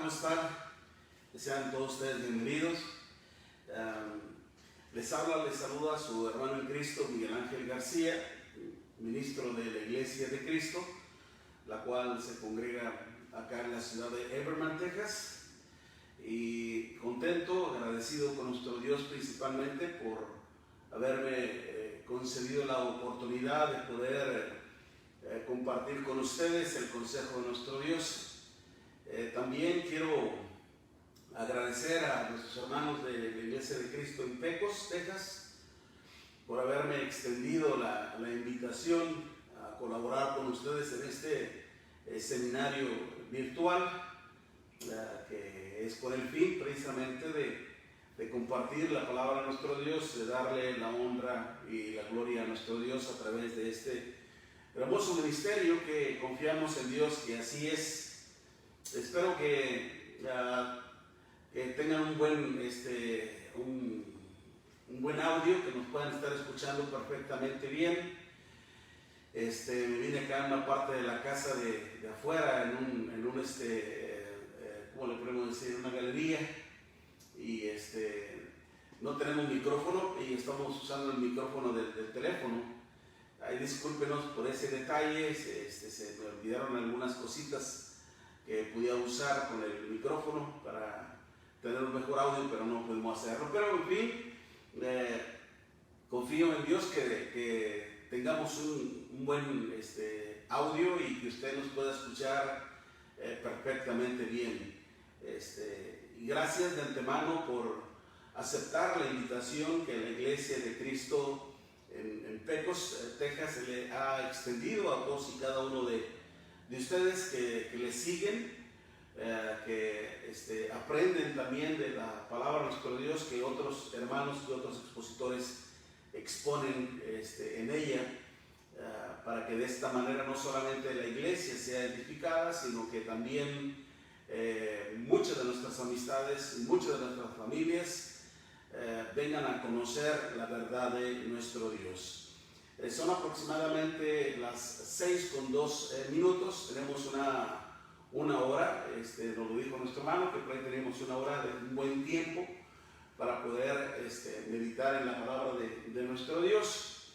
¿cómo están? Sean todos ustedes bienvenidos. Les saluda su hermano en Cristo, Miguel Ángel García, ministro de la Iglesia de Cristo, la cual se congrega acá en la ciudad de Everman, Texas. Y contento, agradecido con nuestro Dios principalmente por haberme concedido la oportunidad de poder compartir con ustedes el consejo de nuestro Dios. También quiero agradecer a nuestros hermanos de la Iglesia de Cristo en Pecos, Texas, por haberme extendido la invitación a colaborar con ustedes en este seminario virtual, que es con el fin precisamente de compartir la palabra de nuestro Dios, de darle la honra y la gloria a nuestro Dios a través de este hermoso ministerio que confiamos en Dios que así es. Espero que tengan un buen audio, que nos puedan estar escuchando perfectamente bien. Me vine acá en una parte de la casa de afuera, ¿cómo le podemos decir? Una galería, y no tenemos micrófono y estamos usando el micrófono del teléfono. Ay, discúlpenos por ese detalle, se me olvidaron algunas cositas que podía usar con el micrófono para tener un mejor audio, pero no pudimos hacerlo. Pero en fin, confío en Dios que tengamos un buen audio y que usted nos pueda escuchar perfectamente bien. Y gracias de antemano por aceptar la invitación que la Iglesia de Cristo en Pecos, Texas, se le ha extendido a todos y cada uno de ustedes que le siguen, que aprenden también de la palabra de nuestro Dios que otros hermanos y otros expositores exponen en ella, para que de esta manera no solamente la iglesia sea edificada, sino que también muchas de nuestras amistades, muchas de nuestras familias vengan a conocer la verdad de nuestro Dios. Son aproximadamente las 6:02. Tenemos una hora, nos lo dijo nuestro hermano, que por ahí tenemos una hora de un buen tiempo para poder meditar en la palabra de nuestro Dios.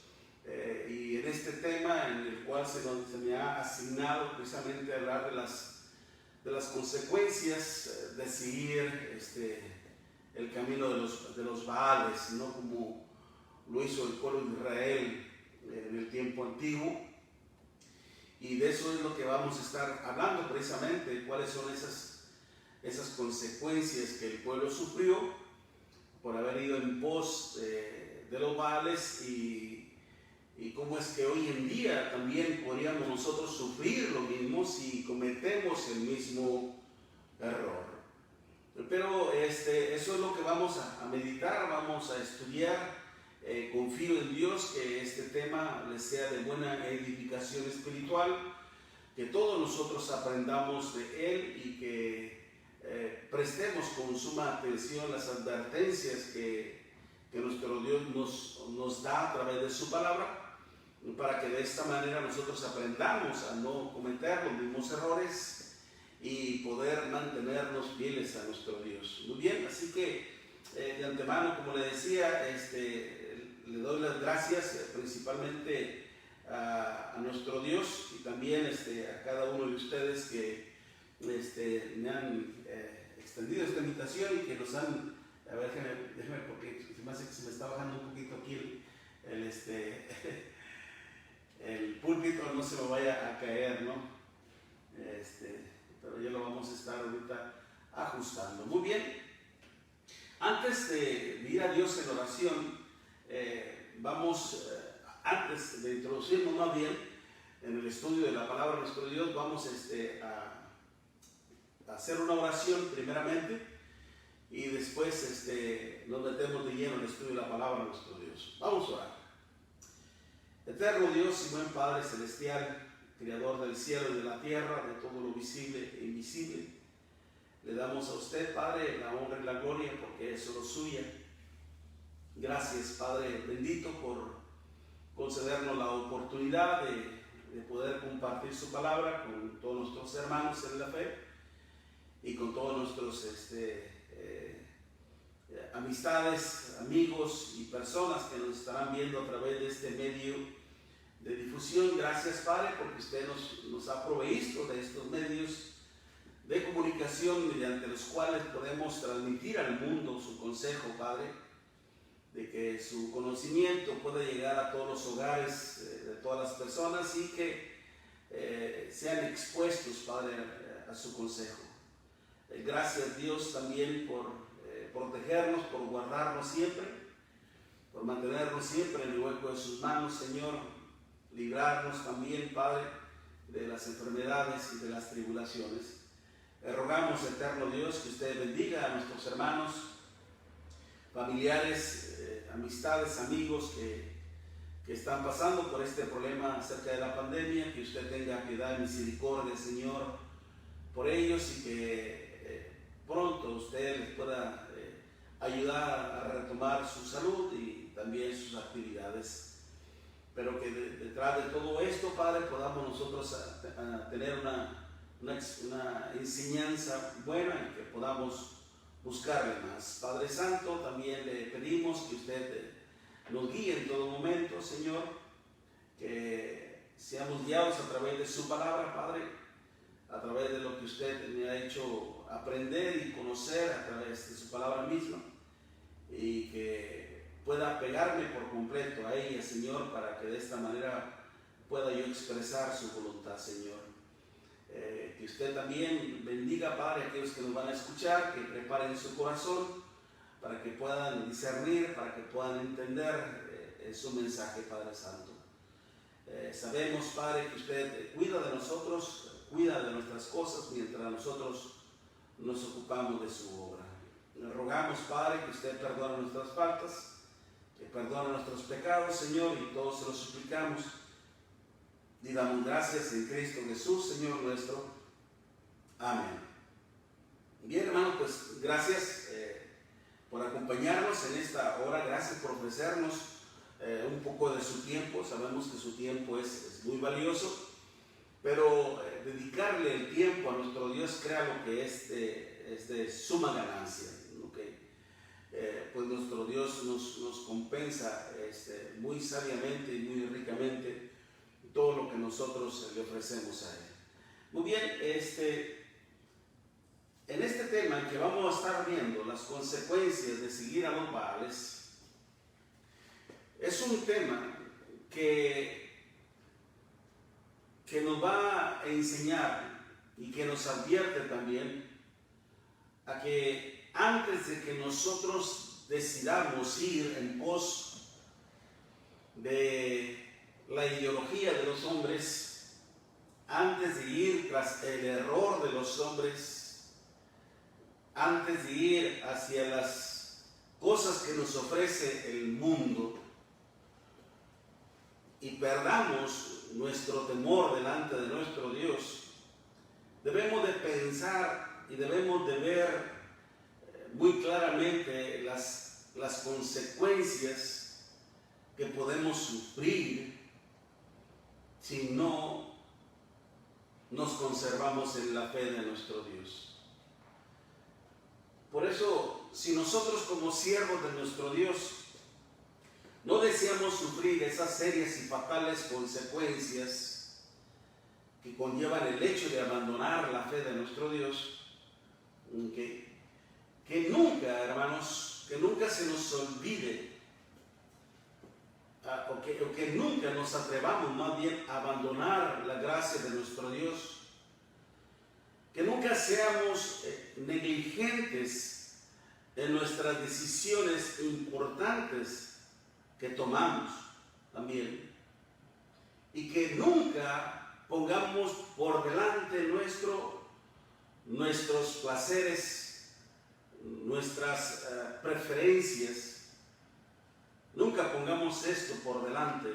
Y en este tema en el cual se me ha asignado precisamente hablar de las consecuencias de seguir el camino de los Baales, ¿no? Como lo hizo el pueblo de Israel en el tiempo antiguo. Y de eso es lo que vamos a estar hablando precisamente, cuáles son esas consecuencias que el pueblo sufrió por haber ido en pos de los Baales, y cómo es que hoy en día también podríamos nosotros sufrir lo mismo si cometemos el mismo error. Pero eso es lo que vamos a meditar, vamos a estudiar. Confío en Dios que este tema les sea de buena edificación espiritual, que todos nosotros aprendamos de él y que prestemos con suma atención las advertencias que nuestro Dios nos da a través de su palabra, para que de esta manera nosotros aprendamos a no cometer los mismos errores y poder mantenernos fieles a nuestro Dios. Muy bien, así que de antemano, como le decía, le doy las gracias principalmente a nuestro Dios, y también a cada uno de ustedes que me han extendido esta invitación y que nos han, a ver, déjeme porque se me hace que se me está bajando un poquito aquí el púlpito, no se me vaya a caer, ¿no? Pero ya lo vamos a estar ahorita ajustando. Muy bien, antes de ir a Dios en oración, antes de introducirnos más bien en el estudio de la palabra de nuestro Dios, vamos a hacer una oración primeramente, y después nos metemos de lleno en el estudio de la palabra de nuestro Dios. Vamos a orar. Eterno Dios y buen Padre celestial, Creador del cielo y de la tierra, de todo lo visible e invisible, le damos a usted, Padre, la honra y la gloria, porque es solo suya. Gracias, Padre bendito, por concedernos la oportunidad de poder compartir su palabra con todos nuestros hermanos en la fe. y con todos nuestros amistades, amigos y personas que nos estarán viendo a través de este medio de difusión. Gracias, Padre, porque usted nos ha provisto de estos medios de comunicación mediante los cuales podemos transmitir al mundo su consejo, Padre, de que su conocimiento pueda llegar a todos los hogares de todas las personas y que sean expuestos, Padre, a su consejo. Gracias, Dios, también por protegernos, por guardarnos siempre, por mantenernos siempre en el hueco de sus manos, Señor. Librarnos también, Padre, de las enfermedades y de las tribulaciones. Rogamos, eterno Dios, que usted bendiga a nuestros hermanos, familiares, amistades, amigos que están pasando por este problema acerca de la pandemia, que usted tenga piedad y misericordia, Señor, por ellos, y que pronto usted les pueda ayudar a retomar su salud y también sus actividades. Pero que detrás de todo esto, Padre, podamos nosotros tener una enseñanza buena y que podamos buscarle más. Padre Santo, también le pedimos que usted nos guíe en todo momento, Señor, que seamos guiados a través de su palabra, Padre, a través de lo que usted me ha hecho aprender y conocer a través de su palabra misma, y que pueda pegarme por completo a ella, Señor, para que de esta manera pueda yo expresar su voluntad, Señor. Que usted también bendiga, Padre, a aquellos que nos van a escuchar, que preparen su corazón para que puedan discernir, para que puedan entender su mensaje, Padre Santo. Sabemos, Padre, que usted cuida de nosotros, cuida de nuestras cosas mientras nosotros nos ocupamos de su obra. Le rogamos, Padre, que usted perdone nuestras faltas, que perdone nuestros pecados, Señor, y todos se los suplicamos. Y damos gracias en Cristo Jesús, Señor nuestro. Amén. Bien, hermano, pues gracias por acompañarnos en esta hora. Gracias por ofrecernos un poco de su tiempo. Sabemos que su tiempo es muy valioso, pero dedicarle el tiempo a nuestro Dios, créalo que es de suma ganancia. ¿Okay? Pues nuestro Dios nos compensa muy sabiamente y muy ricamente todo lo que nosotros le ofrecemos a Él. Muy bien, en este tema en que vamos a estar viendo las consecuencias de seguir a los Baales, es un tema que nos va a enseñar y que nos advierte también a que antes de que nosotros decidamos ir en pos de la ideología de los hombres, antes de ir tras el error de los hombres, antes de ir hacia las cosas que nos ofrece el mundo, y perdamos nuestro temor delante de nuestro Dios, debemos de pensar y debemos de ver muy claramente las consecuencias que podemos sufrir si no nos conservamos en la fe de nuestro Dios. Por eso, si nosotros como siervos de nuestro Dios no deseamos sufrir esas serias y fatales consecuencias que conllevan el hecho de abandonar la fe de nuestro Dios, que nunca, hermanos, que nunca se nos olvide, o que nunca nos atrevamos más bien a abandonar la gracia de nuestro Dios, que nunca seamos negligentes en nuestras decisiones importantes que tomamos también, y que nunca pongamos por delante nuestros placeres, nuestras preferencias. Nunca pongamos esto por delante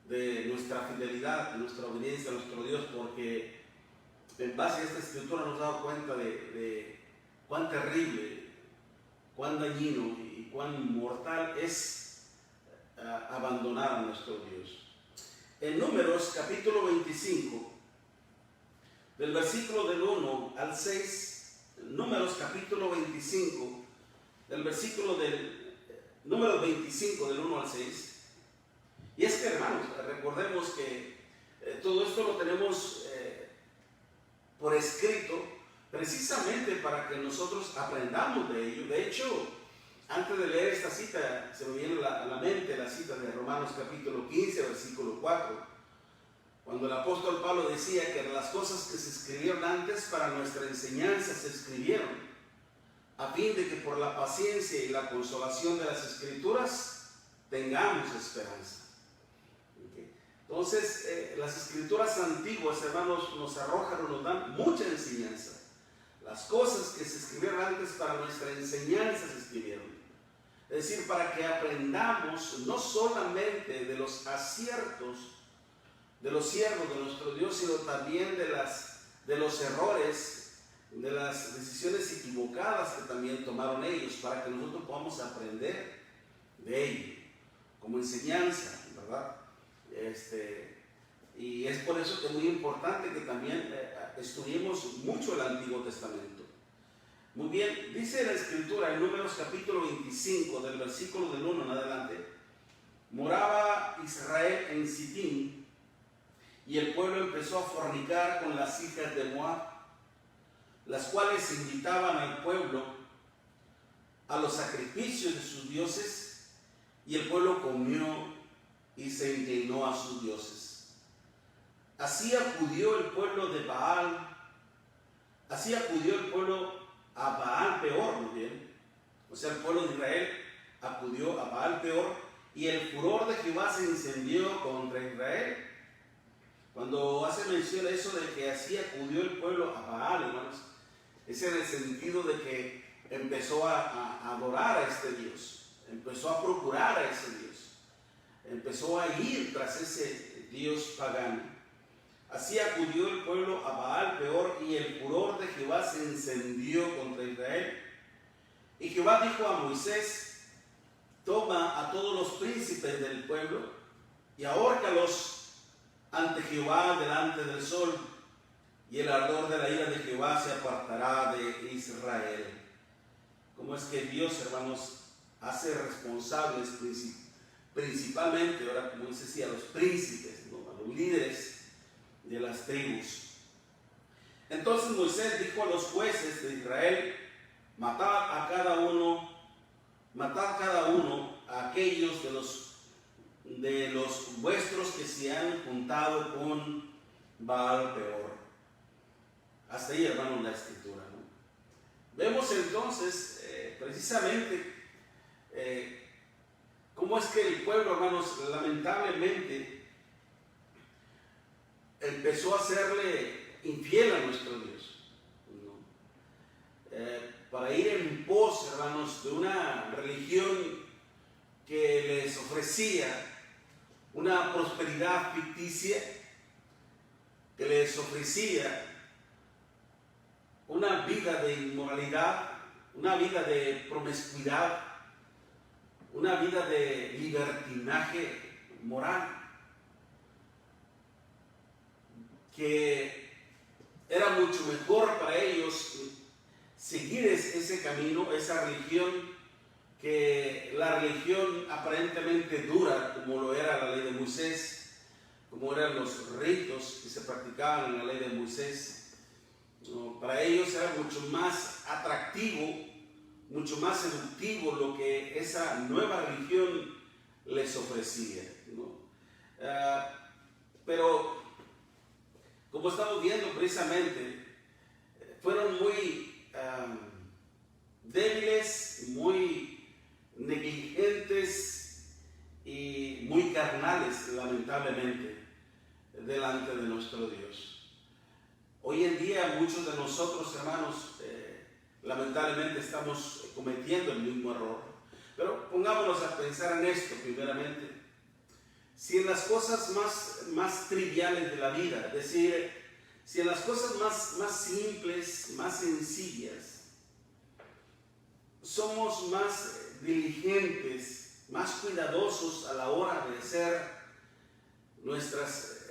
de nuestra fidelidad, de nuestra obediencia a nuestro Dios, porque en base a esta escritura nos damos cuenta de cuán terrible, cuán dañino y cuán mortal es abandonar a nuestro Dios. En Números capítulo 25, del versículo del 1 al 6, Números capítulo 25, del versículo del número 25 del 1 al 6. Y es que, hermanos, recordemos que todo esto lo tenemos por escrito precisamente para que nosotros aprendamos de ello. De hecho, antes de leer esta cita, se me viene a la mente la cita de Romanos capítulo 15, versículo 4, cuando el apóstol Pablo decía que las cosas que se escribieron antes para nuestra enseñanza se escribieron, a fin de que por la paciencia y la consolación de las Escrituras tengamos esperanza. Entonces, las Escrituras antiguas, hermanos, nos arrojan o nos dan mucha enseñanza. Las cosas que se escribieron antes para nuestra enseñanza se escribieron. Es decir, para que aprendamos no solamente de los aciertos de los siervos de nuestro Dios, sino también de los errores, de las decisiones equivocadas que también tomaron ellos, para que nosotros podamos aprender de ello, como enseñanza, ¿verdad? Y es por eso que es muy importante que también estudiemos mucho el Antiguo Testamento. Muy bien, dice la Escritura en Números capítulo 25, del versículo del 1 en adelante: moraba Israel en Sitín, y el pueblo empezó a fornicar con las hijas de Moab, las cuales invitaban al pueblo a los sacrificios de sus dioses, y el pueblo comió y se inclinó a sus dioses. Así acudió el pueblo de Baal, así acudió el pueblo a Baal Peor, muy bien. O sea, el pueblo de Israel acudió a Baal Peor, y el furor de Jehová se encendió contra Israel. Cuando hace mención a eso de que así acudió el pueblo a Baal, hermanos, es en el sentido de que empezó a adorar a este Dios, empezó a procurar a ese Dios, empezó a ir tras ese Dios pagano. Así acudió el pueblo a Baal Peor, y el furor de Jehová se encendió contra Israel. Y Jehová dijo a Moisés: toma a todos los príncipes del pueblo y ahórcalos ante Jehová delante del sol, y el ardor de la ira de Jehová se apartará de Israel. ¿Cómo es que Dios, hermanos, hace responsables principalmente, ahora como dice así, a los príncipes, ¿no?, a los líderes de las tribus? Entonces Moisés dijo a los jueces de Israel: matad cada uno a aquellos de los vuestros que se han juntado con Baal Peor. Hasta ahí, hermanos, la escritura, ¿no? Vemos entonces precisamente cómo es que el pueblo, hermanos, lamentablemente empezó a serle infiel a nuestro Dios, ¿no? Para ir en pos, hermanos, de una religión que les ofrecía una prosperidad ficticia, que les ofrecía una vida de inmoralidad, una vida de promiscuidad, una vida de libertinaje moral, que era mucho mejor para ellos seguir ese camino, esa religión, que la religión aparentemente dura, como lo era la ley de Moisés, como eran los ritos que se practicaban en la ley de Moisés. ¿No? Para ellos era mucho más atractivo, mucho más seductivo lo que esa nueva religión les ofrecía, ¿no? Pero como estamos viendo precisamente, fueron muy débiles, muy negligentes y muy carnales, lamentablemente, delante de nuestro Dios. Hoy en día muchos de nosotros, hermanos, lamentablemente estamos cometiendo el mismo error. Pero pongámonos a pensar en esto primeramente. Si en las cosas más triviales de la vida, es decir, si en las cosas más simples, más sencillas, somos más diligentes, más cuidadosos a la hora de hacer nuestras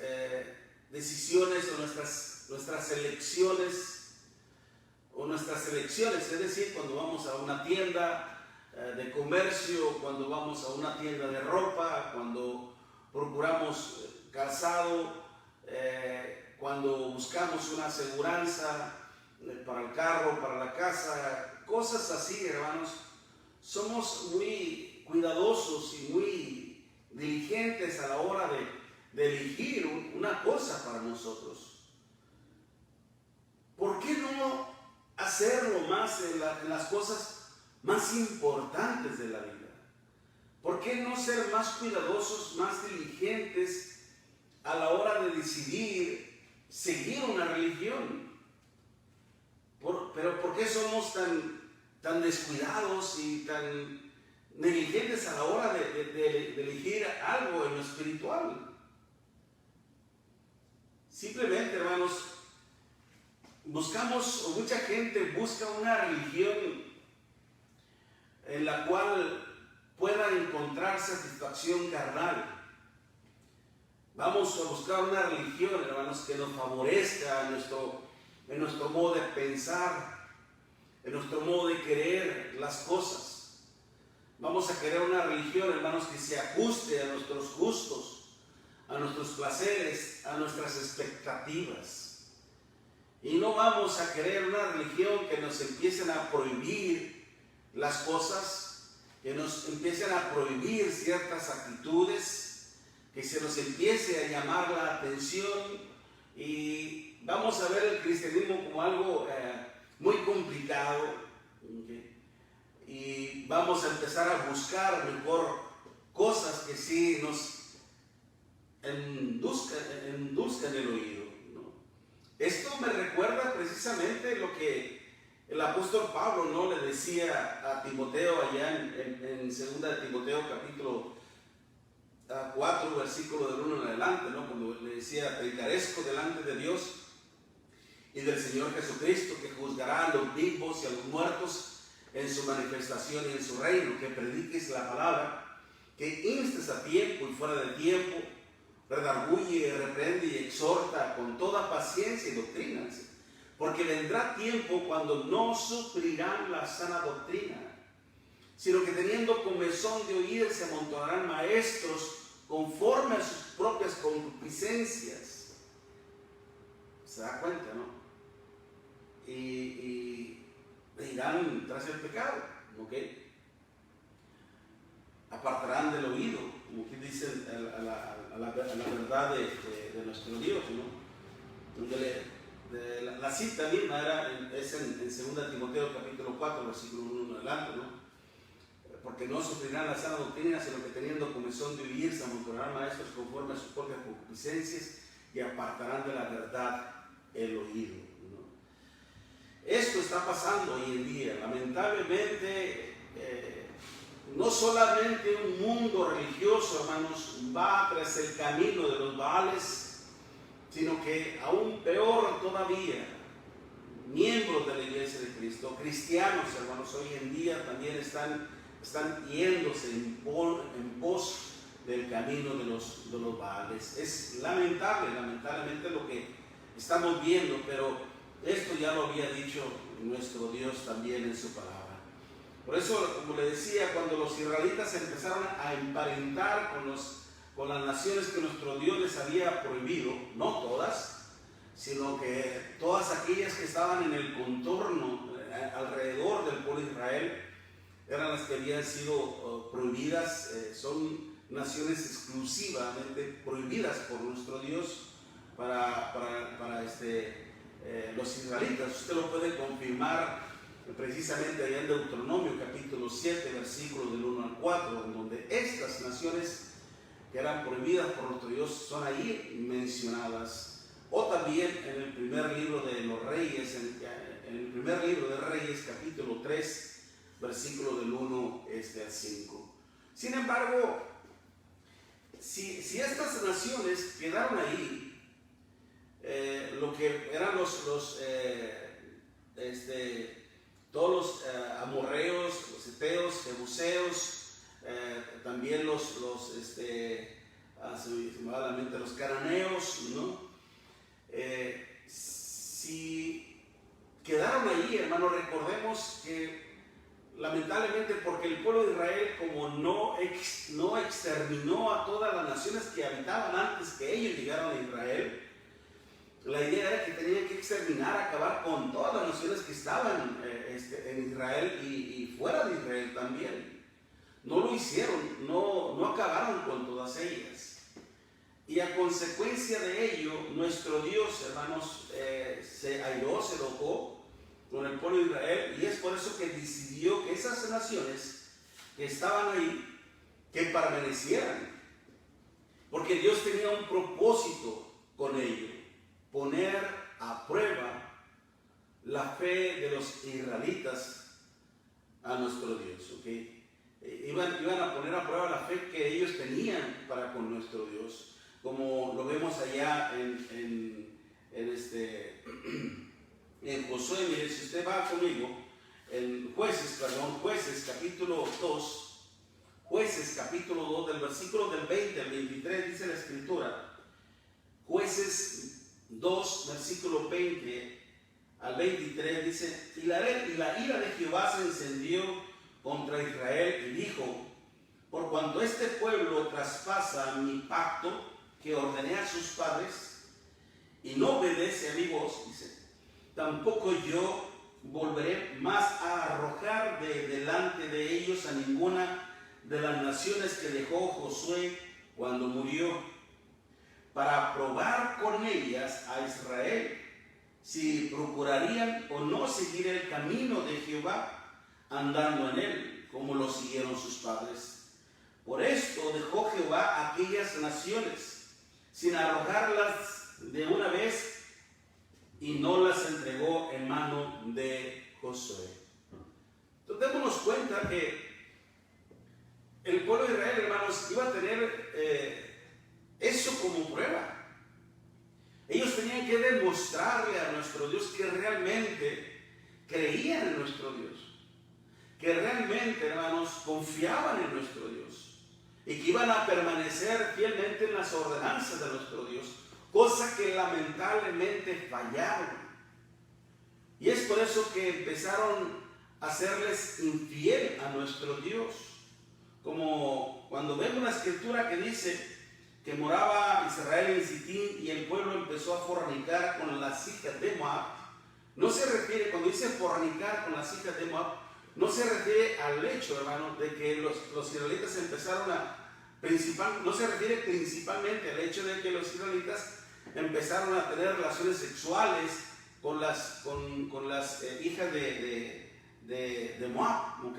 decisiones o nuestras elecciones, o nuestras elecciones, es decir, cuando vamos a una tienda de comercio, cuando vamos a una tienda de ropa, cuando procuramos calzado, cuando buscamos una aseguranza para el carro, para la casa, cosas así, hermanos. Somos muy cuidadosos y muy diligentes a la hora de elegir una cosa para nosotros. ¿Por qué no hacerlo más en las cosas más importantes de la vida? ¿Por qué no ser más cuidadosos, más diligentes a la hora de decidir seguir una religión? Pero ¿por qué somos tan descuidados y tan negligentes a la hora de elegir algo en lo espiritual? Simplemente, hermanos, mucha gente busca una religión en la cual pueda encontrar satisfacción carnal. Vamos a buscar una religión, hermanos, que nos favorezca en nuestro modo de pensar, en nuestro modo de querer las cosas. Vamos a querer una religión, hermanos, que se ajuste a nuestros gustos, a nuestros placeres, a nuestras expectativas. Y no vamos a querer una religión que nos empiecen a prohibir las cosas, que nos empiecen a prohibir ciertas actitudes, que se nos empiece a llamar la atención, y vamos a ver el cristianismo como algo muy complicado, ¿okay? Y vamos a empezar a buscar mejor cosas que sí nos endulzcan el oído, ¿no? Esto me recuerda precisamente lo que el apóstol Pablo, ¿no?, le decía a Timoteo allá en 2 de Timoteo capítulo 4, versículo del 1 en adelante, ¿no?, cuando le decía: te encarezco delante de Dios y del Señor Jesucristo, que juzgará a los vivos y a los muertos en su manifestación y en su reino, que prediques la palabra, que instes a tiempo y fuera de tiempo, redarguye, reprende y exhorta con toda paciencia y doctrina, porque vendrá tiempo cuando no sufrirán la sana doctrina, sino que teniendo comezón de oír se amontonarán maestros conforme a sus propias concupiscencias. ¿Se da cuenta, no? Y irán tras el pecado, ¿ok? Apartarán del oído, como que dicen, a la verdad de nuestro Dios, ¿no? La cita misma es en 2 Timoteo capítulo 4, versículo 1 en adelante, ¿no? Porque no sufrirán la sana doctrina, sino que teniendo comezón de oír se amontonarán maestros conforme a sus propias concupiscencias y apartarán de la verdad el oído, ¿no? Esto está pasando hoy en día, lamentablemente. No solamente un mundo religioso, hermanos, va tras el camino de los Baales, sino que aún peor todavía, miembros de la Iglesia de Cristo, cristianos, hermanos, hoy en día también están yéndose en pos del camino de los Baales. Es lamentablemente lo que estamos viendo, pero esto ya lo había dicho nuestro Dios también en su palabra. Por eso, como le decía, cuando los israelitas empezaron a emparentar con las naciones que nuestro Dios les había prohibido, no todas, sino que todas aquellas que estaban en el contorno, alrededor del pueblo de Israel, eran las que habían sido prohibidas. Son naciones exclusivamente prohibidas por nuestro Dios para los israelitas. Usted lo puede confirmar precisamente allá en Deuteronomio capítulo 7, versículos del 1 al 4, en donde estas naciones que eran prohibidas por nuestro Dios son ahí mencionadas. O también en el primer libro de los Reyes, en el primer libro de Reyes capítulo 3, versículo del 1 al 5. Sin embargo, si estas naciones quedaron ahí, lo que eran todos los amorreos, los heteos, jebuseos, también se me va a la mente los cananeos, ¿no? Si quedaron ahí, hermanos, hermanos, recordemos que lamentablemente, porque el pueblo de Israel, como no exterminó a todas las naciones que habitaban antes que ellos llegaron a Israel, la idea era que tenían que exterminar, acabar con todas las naciones que estaban en Israel y fuera de Israel también. No lo hicieron, no acabaron con todas ellas. Y a consecuencia de ello, nuestro Dios, hermanos, se airó, se enojó con el pueblo de Israel, y es por eso que decidió que esas naciones que estaban ahí, que permanecieran, porque Dios tenía un propósito con ello: poner a prueba la fe de los israelitas a nuestro Dios, ¿ok? Iban a poner a prueba la fe que ellos tenían para con nuestro Dios, como lo vemos allá en Josué. Mire, si usted va conmigo en Jueces capítulo 2, Jueces capítulo 2, del versículo del 20 al 23, dice la escritura. Jueces 2, versículo 20 al 23, dice: y la ira de Jehová se encendió contra Israel, y dijo: por cuanto este pueblo traspasa mi pacto que ordené a sus padres, y no obedece a mi voz, dice, tampoco yo volveré más a arrojar de delante de ellos a ninguna de las naciones que dejó Josué cuando murió, para probar con ellas a Israel, si procurarían o no seguir el camino de Jehová, andando en él, como lo siguieron sus padres. Por esto dejó Jehová aquellas naciones, sin arrojarlas de una vez, y no las entregó en mano de Josué. Entonces démonos cuenta que el pueblo de Israel, hermanos, iba a tener eso como prueba. Ellos tenían que demostrarle a nuestro Dios que realmente creían en nuestro Dios, que realmente, hermanos, confiaban en nuestro Dios, y que iban a permanecer fielmente en las ordenanzas de nuestro Dios, cosa que lamentablemente fallaron. Y es por eso que empezaron a serles infiel a nuestro Dios. Como cuando vemos la escritura que dice que moraba Israel en Sitín y el pueblo empezó a fornicar con las hijas de Moab. No se refiere, cuando dice fornicar con las hijas de Moab, no se refiere al hecho, hermano, de que los israelitas empezaron no se refiere principalmente al hecho de que los israelitas empezaron a tener relaciones sexuales con las hijas de Moab, ¿ok?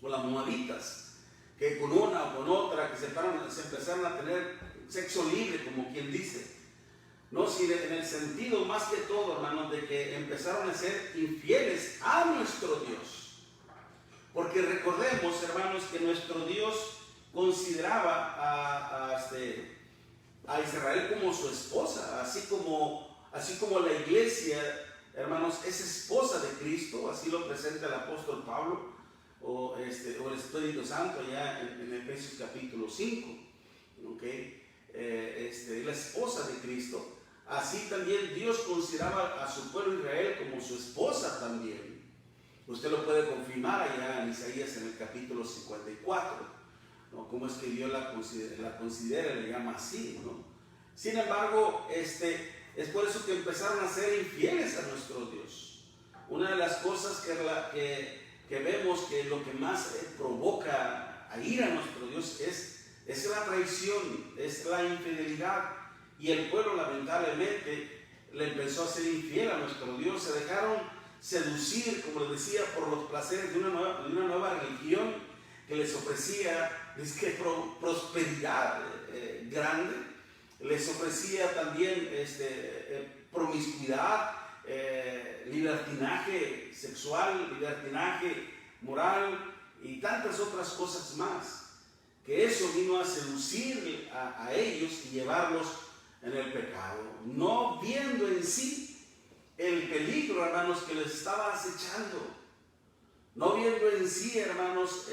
Con las moabitas, que con una o con otra que se empezaron a tener sexo libre, como quien dice. No, sino en el sentido más que todo, hermanos, de que empezaron a ser infieles a nuestro Dios. Porque recordemos, hermanos, que nuestro Dios consideraba a Israel como su esposa, así como la iglesia, hermanos, es esposa de Cristo. Así lo presenta el apóstol Pablo o el Espíritu Santo ya en Efesios capítulo 5, ¿okay? La esposa de Cristo. Así también Dios consideraba a su pueblo Israel como su esposa también. Usted lo puede confirmar allá en Isaías en el capítulo 54, ¿no? Cómo es que Dios la considera, le llama así, ¿no? Sin embargo, es por eso que empezaron a ser infieles a nuestro Dios. Una de las cosas que vemos que lo que más provoca a ir a nuestro Dios es la traición, es la infidelidad. Y el pueblo lamentablemente le empezó a ser infiel a nuestro Dios. Se dejaron seducir, como les decía, por los placeres de una nueva religión que les ofrecía prosperidad grande. Les ofrecía también promiscuidad, libertinaje sexual, libertinaje moral y tantas otras cosas más, que eso vino a seducir a ellos y llevarlos en el pecado, no viendo en sí el peligro, hermanos, que les estaba acechando, no viendo en sí, hermanos,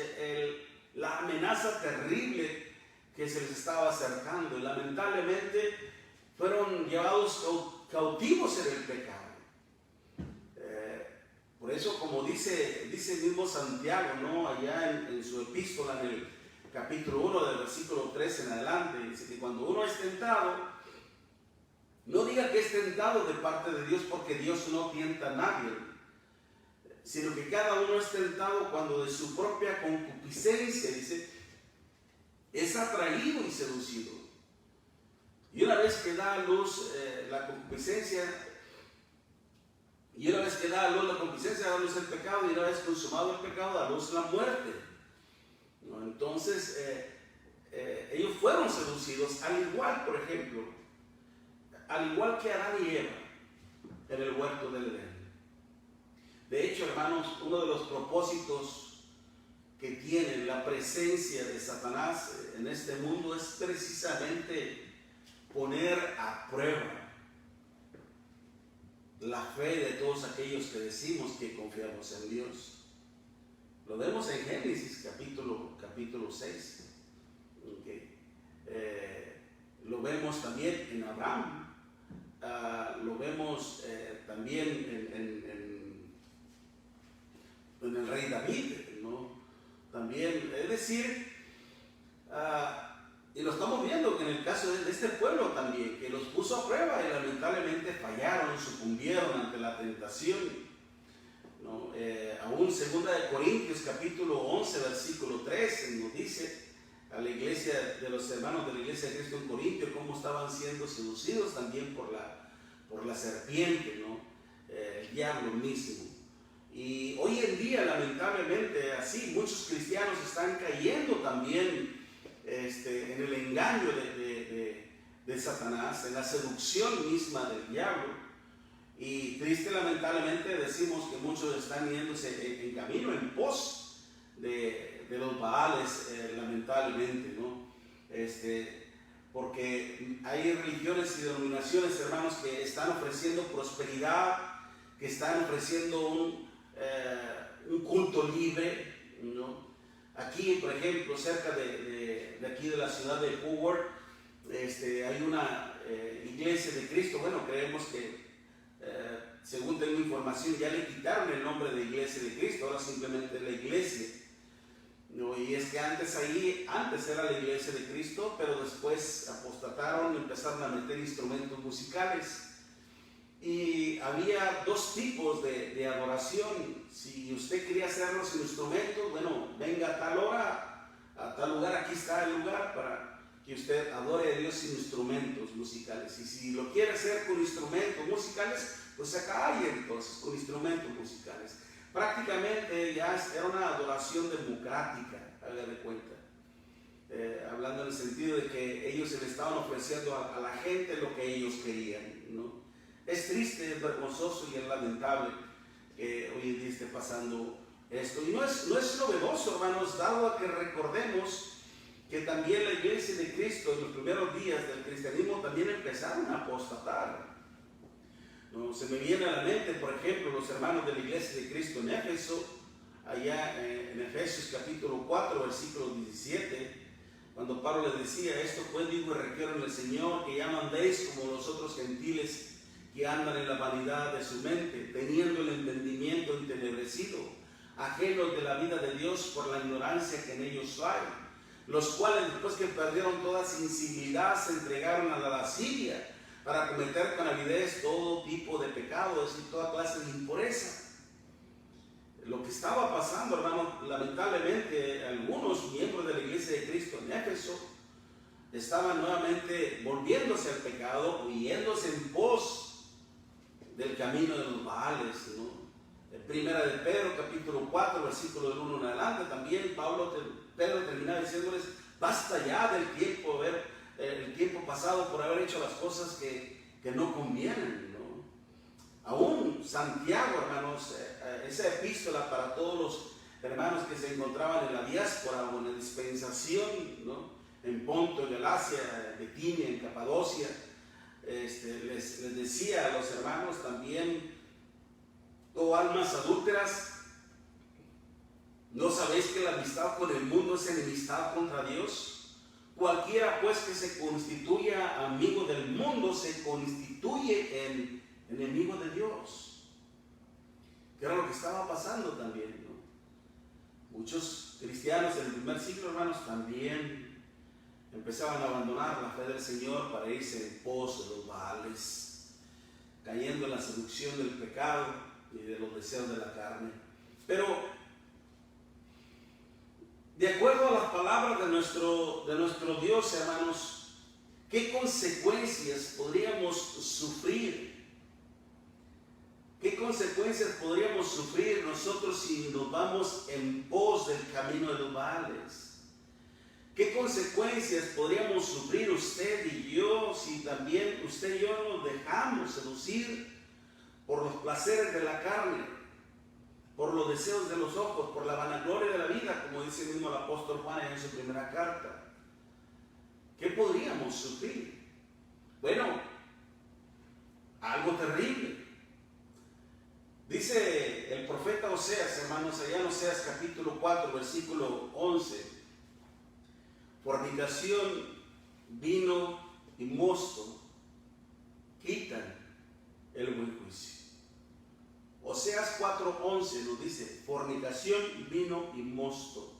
la amenaza terrible que se les estaba acercando. Y lamentablemente fueron llevados cautivos en el pecado. Por eso, como dice el mismo Santiago, ¿no? Allá en su epístola, en el capítulo 1, del versículo 3 en adelante, dice que cuando uno es tentado, no diga que es tentado de parte de Dios, porque Dios no tienta a nadie, sino que cada uno es tentado cuando de su propia concupiscencia, dice, es atraído y seducido. Y una vez que da a luz la concupiscencia, da a luz el pecado, y una vez consumado el pecado, da a luz la muerte, ¿no? Entonces, ellos fueron seducidos, al igual, por ejemplo, al igual que Adán y Eva en el huerto del Edén. De hecho, hermanos, uno de los propósitos que tiene la presencia de Satanás en este mundo es precisamente poner a prueba la fe de todos aquellos que decimos que confiamos en Dios. Lo vemos en Génesis capítulo 6. Okay. Lo vemos también en Abraham. Lo vemos también en el rey David, ¿no? También, es decir, y lo estamos viendo en el caso de este pueblo también, que los puso a prueba y lamentablemente fallaron, sucumbieron ante la tentación, ¿no? Aún 2 Corintios capítulo 11, versículo 13 nos dice a la iglesia, de los hermanos de la iglesia de Cristo en Corintio, cómo estaban siendo seducidos también por la serpiente, ¿no? El diablo mismo. Y hoy en día, lamentablemente, así muchos cristianos están cayendo también en el engaño de Satanás, en la seducción misma del diablo. Y triste, lamentablemente, decimos que muchos están yéndose en camino, en pos de los Baales, lamentablemente, ¿no? Porque hay religiones y denominaciones, hermanos, que están ofreciendo prosperidad, que están ofreciendo un culto libre, ¿no? Aquí, por ejemplo, cerca de aquí de la ciudad de Howard, hay una iglesia de Cristo. Bueno, creemos que, según tengo información, ya le quitaron el nombre de iglesia de Cristo, ahora simplemente es la iglesia, ¿no? Y es que antes era la iglesia de Cristo, pero después apostataron y empezaron a meter instrumentos musicales. Y había dos tipos de adoración. Si usted quería hacerlo sin instrumentos, bueno, venga a tal hora, a tal lugar, aquí está el lugar para que usted adore a Dios sin instrumentos musicales. Y si lo quiere hacer con instrumentos musicales, pues acá hay entonces con instrumentos musicales. Prácticamente ya era una adoración democrática, haga de cuenta. Hablando en el sentido de que ellos se le estaban ofreciendo a la gente lo que ellos querían, ¿no? Es triste, es vergonzoso y es lamentable que hoy en día esté pasando esto. Y no es novedoso, hermanos, dado a que recordemos que también la iglesia de Cristo en los primeros días del cristianismo también empezaron a apostatar, ¿no? Se me viene a la mente, por ejemplo, los hermanos de la iglesia de Cristo en Éfeso, allá en Efesios capítulo 4, versículo 17, cuando Pablo les decía: esto pues digo y requiero en el Señor, que ya no andéis como los otros gentiles que andan en la vanidad de su mente, teniendo el entendimiento entenebrecido, ajenos de la vida de Dios por la ignorancia que en ellos hay, los cuales después que perdieron toda sensibilidad se entregaron a la lascivia para cometer con avidez todo tipo de pecado, es decir, toda clase de impureza. Lo que estaba pasando, hermano, lamentablemente algunos miembros de la iglesia de Cristo en Éfeso estaban nuevamente volviéndose al pecado, yéndose en pos del camino de los Baales, ¿no? Primera de Pedro, capítulo 4, versículo del 1 en adelante, también Pedro terminaba diciéndoles: basta ya del tiempo, el tiempo pasado por haber hecho las cosas que no convienen, ¿no? Aún Santiago, hermanos, esa epístola para todos los hermanos que se encontraban en la diáspora o en la dispensación, ¿no? En Ponto, en Galacia, Bitinia, en Capadocia, les decía a los hermanos también: oh almas adúlteras, ¿no sabéis que la amistad con el mundo es enemistad contra Dios? Cualquiera pues que se constituya amigo del mundo se constituye en enemigo de Dios. que era lo que estaba pasando también, ¿no? Muchos cristianos en el primer siglo, hermanos, también empezaban a abandonar la fe del Señor para irse en pos de los Baales, cayendo en la seducción del pecado y de los deseos de la carne. Pero de acuerdo a las palabras de nuestro Dios, hermanos, ¿qué consecuencias podríamos sufrir? ¿Qué consecuencias podríamos sufrir nosotros si nos vamos en pos del camino de los Baales? ¿Qué consecuencias podríamos sufrir usted y yo si también usted y yo nos dejamos seducir por los placeres de la carne, por los deseos de los ojos, por la vanagloria de la vida, como dice mismo el apóstol Juan en su primera carta? ¿Qué podríamos sufrir? Bueno, algo terrible. Dice el profeta Oseas, hermanos, allá en Oseas capítulo 4, versículo 11, fornicación, vino y mosto quitan el buen juicio. Oseas 4:11 nos dice, fornicación, vino y mosto.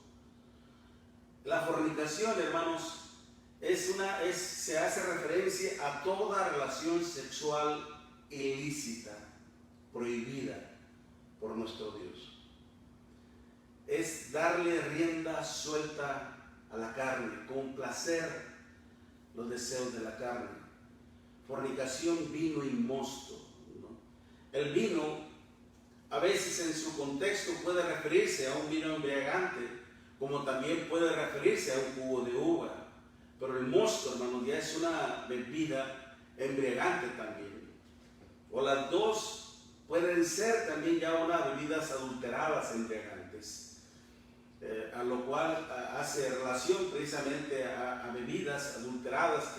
La fornicación, hermanos, se hace referencia a toda relación sexual ilícita, prohibida por nuestro Dios. Es darle rienda suelta a la carne, complacer los deseos de la carne. Fornicación, vino y mosto, ¿no? El vino a veces en su contexto puede referirse a un vino embriagante, como también puede referirse a un jugo de uva. Pero el mosto, hermanos, ya es una bebida embriagante también. O las dos pueden ser también ya unas bebidas adulteradas embriagantes, a lo cual hace relación precisamente a bebidas adulteradas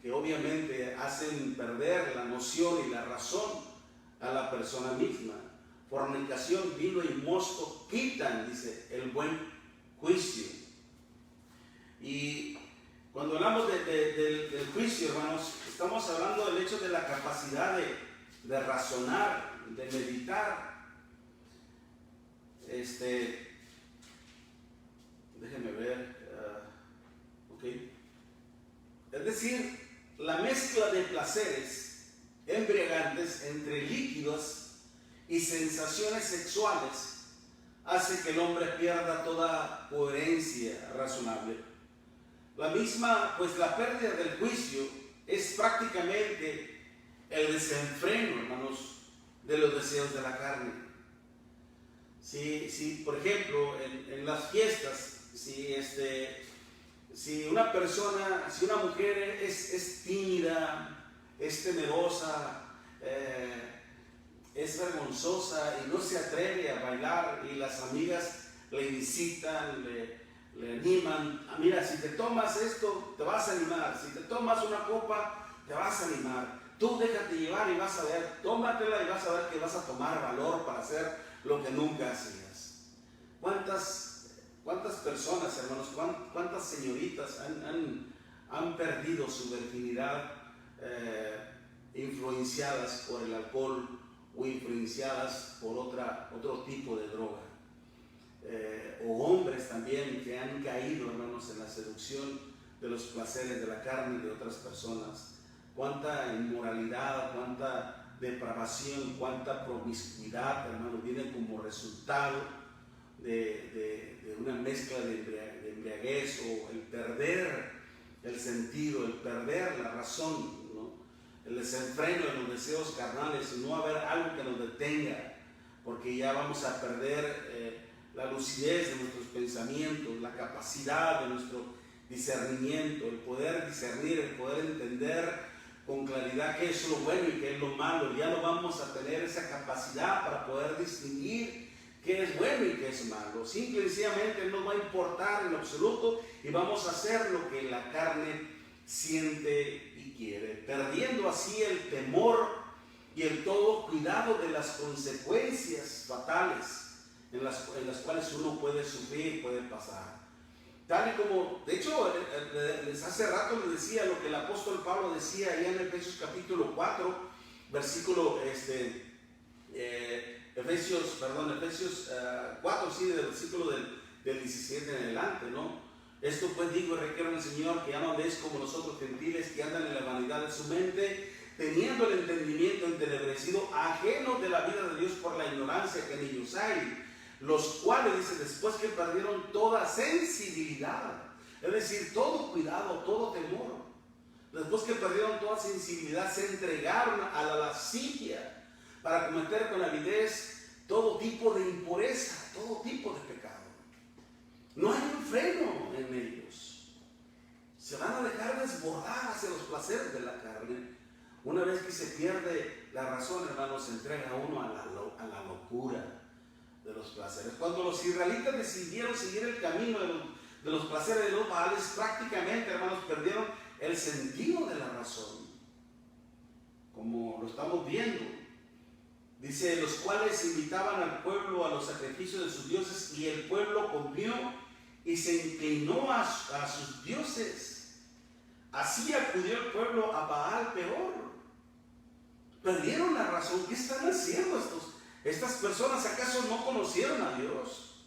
que obviamente hacen perder la noción y la razón a la persona misma. Fornicación, vino y mosto quitan, dice, el buen juicio. Y cuando hablamos del juicio, hermanos, estamos hablando del hecho de la capacidad de razonar, de meditar. Déjenme ver. Ok. Es decir, la mezcla de placeres embriagantes entre líquidos y sensaciones sexuales hace que el hombre pierda toda coherencia razonable. La pérdida del juicio es prácticamente el desenfreno, hermanos, de los deseos de la carne. Si por ejemplo, en las fiestas, si una mujer es tímida, es temerosa, es vergonzosa y no se atreve a bailar, y las amigas le incitan, le animan, mira, si te tomas esto te vas a animar, si te tomas una copa te vas a animar, tú déjate llevar y vas a ver, tómatela y vas a ver que vas a tomar valor para hacer lo que nunca hacías. ¿Cuántas personas, hermanos, cuántas señoritas han perdido su virginidad influenciadas por el alcohol o influenciadas por otro tipo de droga? O hombres también que han caído, hermanos, en la seducción de los placeres de la carne de otras personas. Cuánta inmoralidad, cuánta depravación, cuánta promiscuidad, hermanos, viene como resultado de una mezcla de embriaguez, o el perder el sentido, el perder la razón, ¿no? El desenfreno de los deseos carnales, no haber algo que nos detenga, porque ya vamos a perder la lucidez de nuestros pensamientos, la capacidad de nuestro discernimiento, el poder discernir, el poder entender con claridad qué es lo bueno y qué es lo malo. Ya no vamos a tener esa capacidad para poder distinguir qué es bueno y qué es malo. Simple y sencillamente no va a importar en absoluto y vamos a hacer lo que la carne siente y quiere, perdiendo así el temor y el todo cuidado de las consecuencias fatales en las cuales uno puede sufrir, puede pasar. Tal y como, de hecho, hace rato les decía lo que el apóstol Pablo decía allá en Efesios capítulo 4, versículo Efesios 4, sí, del versículo del 17 en adelante, ¿no? Esto pues digo y requiero en el Señor, que ya no andéis como nosotros gentiles, que andan en la vanidad de su mente, teniendo el entendimiento entenebrecido, ajenos de la vida de Dios por la ignorancia que en ellos hay, los cuales, dice, después que perdieron toda sensibilidad, es decir, todo cuidado, todo temor, después que perdieron toda sensibilidad, se entregaron a la lascivia para cometer con avidez todo tipo de impureza, todo tipo de pecado. No hay un freno en ellos. Se van a dejar desbordar hacia los placeres de la carne. Una vez que se pierde la razón, hermanos, se entrega uno a la locura de los placeres. Cuando los israelitas decidieron seguir el camino de los placeres de los Baales, prácticamente, hermanos, perdieron el sentido de la razón, como lo estamos viendo. Dice, los cuales invitaban al pueblo a los sacrificios de sus dioses, y el pueblo comió y se inclinó a sus dioses. Así acudió el pueblo a Baal peor. Perdieron la razón. ¿Qué están haciendo estas personas? ¿Acaso no conocieron a Dios?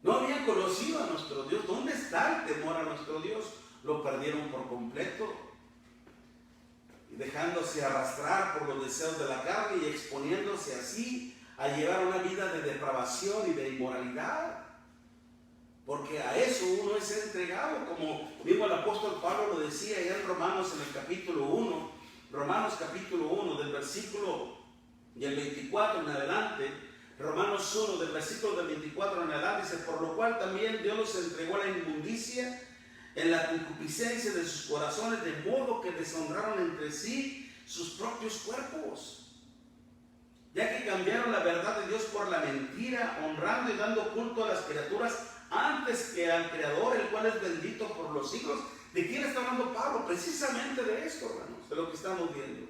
¿No habían conocido a nuestro Dios? ¿Dónde está el temor a nuestro Dios? Lo perdieron por completo, y dejándose arrastrar por los deseos de la carne y exponiéndose así a llevar una vida de depravación y de inmoralidad, porque a eso uno es entregado, como mismo el apóstol Pablo lo decía allá en Romanos, en el capítulo 1, Romanos capítulo 1, del versículo del 24 en adelante. Romanos 1, del versículo del 24 en adelante, dice, por lo cual también Dios los entregó a la inmundicia en la concupiscencia de sus corazones, de modo que deshonraron entre sí sus propios cuerpos, ya que cambiaron la verdad de Dios por la mentira, honrando y dando culto a las criaturas antes que al Creador, el cual es bendito por los siglos. ¿De quién está hablando Pablo? Precisamente de esto, hermanos, de lo que estamos viendo.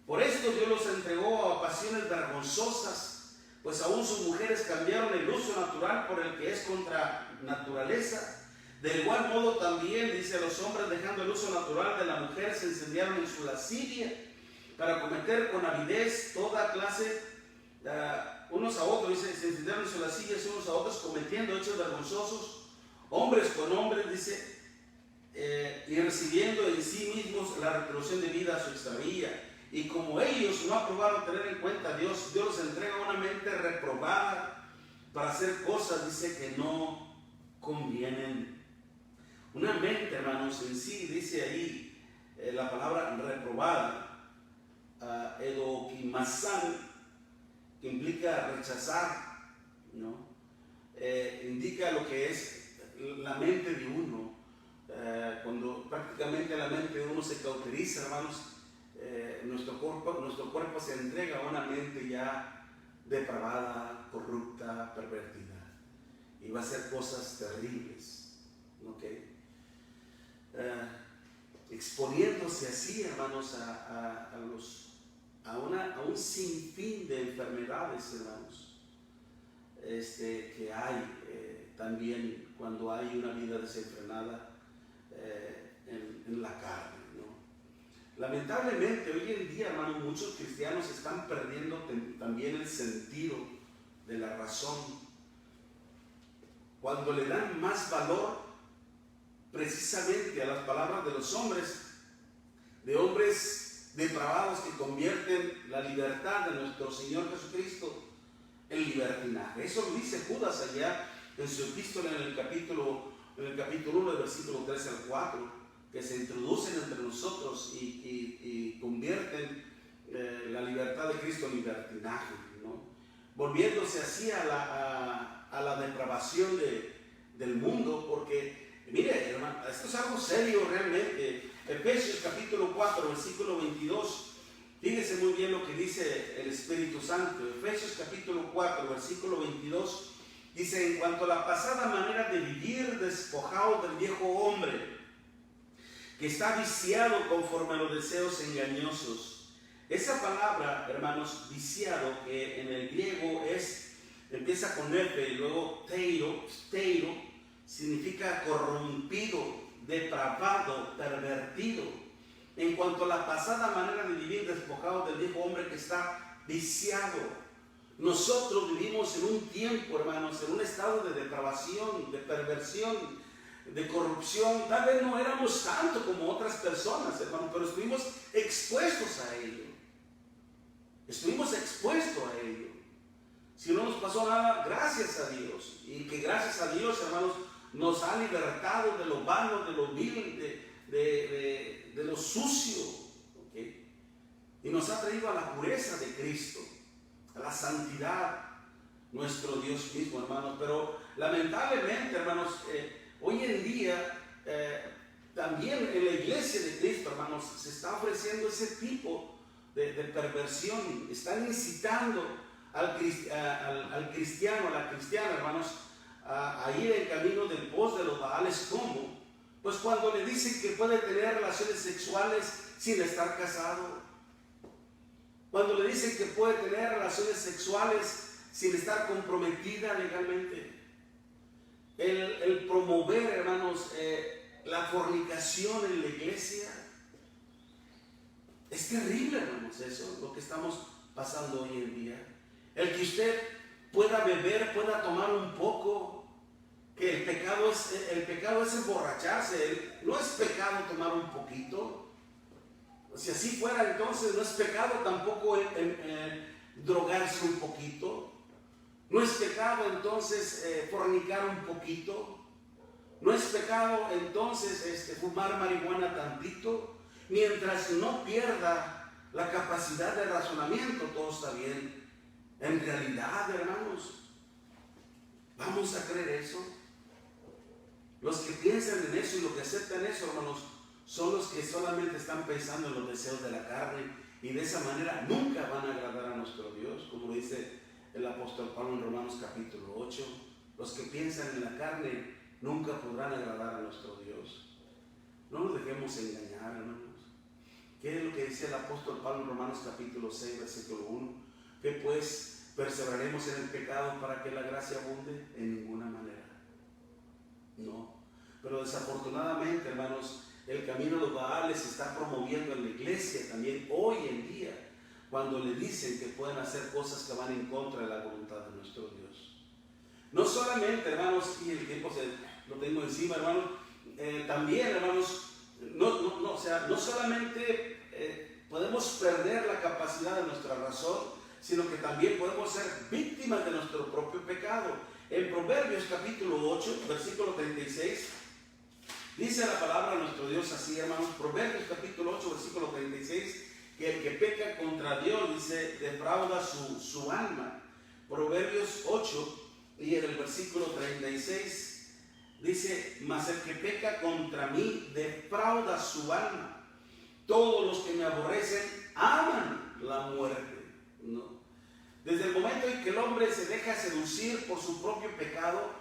Por esto Dios los entregó a pasiones vergonzosas, pues aún sus mujeres cambiaron el uso natural por el que es contra naturaleza. De igual modo también, dice, los hombres, dejando el uso natural de la mujer, se incendiaron en su lascivia para cometer con avidez toda clase, unos a otros, dice, se incendiaron en su lascivia unos a otros, cometiendo hechos vergonzosos, hombres con hombres, dice, y recibiendo en sí mismos la retribución debida a su extravío. Y como ellos no aprobaron tener en cuenta a Dios, Dios los entrega una mente reprobada para hacer cosas, dice, que no convienen. Una mente, hermanos, en sí, dice ahí la palabra reprobada, edokimasan, que implica rechazar, ¿no? Indica lo que es la mente de uno. Cuando prácticamente la mente de uno se cauteriza, hermanos, nuestro cuerpo se entrega a una mente ya depravada, corrupta, pervertida, y va a hacer cosas terribles, ¿okay? Exponiéndose así, hermanos, a un sinfín de enfermedades, hermanos, que hay también cuando hay una vida desenfrenada en la carne, ¿no? Lamentablemente hoy en día, hermanos, muchos cristianos están perdiendo también el sentido de la razón, cuando le dan más valor precisamente a las palabras de los hombres, de hombres depravados que convierten la libertad de nuestro Señor Jesucristo en libertinaje. Eso lo dice Judas allá en su epístola en el capítulo 1, del versículo 3 al 4, que se introducen entre nosotros y convierten la libertad de Cristo en libertinaje, ¿no? Volviéndose así a la depravación del mundo, porque mire, hermano, esto es algo serio realmente. Efesios capítulo 4, versículo 22. Fíjese muy bien lo que dice el Espíritu Santo. Efesios capítulo 4, versículo 22. Dice, en cuanto a la pasada manera de vivir, despojados del viejo hombre, que está viciado conforme a los deseos engañosos. Esa palabra, hermanos, viciado, que en el griego empieza con F y luego teiro, significa corrompido, depravado, pervertido. en cuanto a la pasada manera de vivir, despojados del viejo hombre que está viciado. Nosotros vivimos en un tiempo, hermanos, en un estado de depravación, de perversión, de corrupción. Tal vez no éramos tanto como otras personas, hermanos, pero estuvimos expuestos a ello. Estuvimos expuestos a ello. Si no nos pasó nada, gracias a Dios. Y que gracias a Dios, hermanos, nos ha libertado de lo vano, de lo vil, de lo sucio. ¿Okay? Y nos ha traído a la pureza de Cristo, a la santidad, nuestro Dios mismo, hermanos. Pero lamentablemente, hermanos, hoy en día también en la iglesia de Cristo, hermanos, se está ofreciendo ese tipo de perversión. Están incitando al cristiano, a la cristiana, hermanos, a ir en camino del pos de los Baales. ¿Cómo? Pues cuando le dicen que puede tener relaciones sexuales sin estar casado. Cuando le dicen que puede tener relaciones sexuales sin estar comprometida legalmente. El promover, hermanos, la fornicación en la iglesia. Es terrible, hermanos, eso, lo que estamos pasando hoy en día. El que usted pueda beber, pueda tomar un poco, que el pecado es emborracharse. No es pecado tomar un poquito. Si así fuera, entonces no es pecado tampoco drogarse un poquito. No es pecado entonces fornicar un poquito. No es pecado entonces fumar marihuana tantito. Mientras no pierda la capacidad de razonamiento, todo está bien. En realidad, hermanos, ¿vamos a creer eso? Los que piensan en eso y los que aceptan eso, hermanos, son los que solamente están pensando en los deseos de la carne, y de esa manera nunca van a agradar a nuestro Dios, como dice el apóstol Pablo en Romanos capítulo 8. Los que piensan en la carne nunca podrán agradar a nuestro Dios. No nos dejemos engañar, hermanos. ¿Qué es lo que dice el apóstol Pablo en Romanos capítulo 6, versículo 1? Que pues perseveraremos en el pecado para que la gracia abunde. En ninguna manera. No. Pero desafortunadamente, hermanos, el camino de los Baales se está promoviendo en la iglesia también hoy en día, cuando le dicen que pueden hacer cosas que van en contra de la voluntad de nuestro Dios. No solamente, hermanos, y el tiempo lo tengo encima, hermanos, también, hermanos, no solamente podemos perder la capacidad de nuestra razón, sino que también podemos ser víctimas de nuestro propio pecado. En Proverbios capítulo 8, versículo 36, dice la palabra de nuestro Dios así, hermanos. Proverbios capítulo 8, versículo 36, que el que peca contra Dios, dice, defrauda su alma. Proverbios 8, y en el versículo 36, dice, mas el que peca contra mí defrauda su alma. Todos los que me aborrecen aman la muerte. No. Desde el momento en que el hombre se deja seducir por su propio pecado,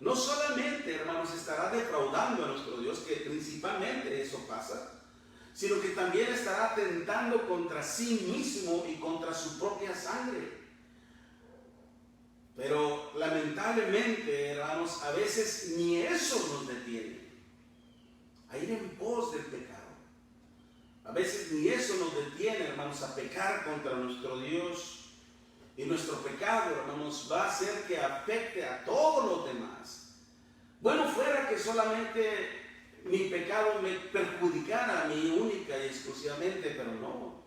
no solamente, hermanos, estará defraudando a nuestro Dios, que principalmente eso pasa, sino que también estará atentando contra sí mismo y contra su propia sangre. Pero lamentablemente, hermanos, a veces ni eso nos detiene a ir en pos del pecado. A veces ni eso nos detiene, hermanos, a pecar contra nuestro Dios. Y nuestro pecado, hermanos, va a hacer que afecte a todos los demás. Bueno, fuera que solamente mi pecado me perjudicara a mí única y exclusivamente, pero no.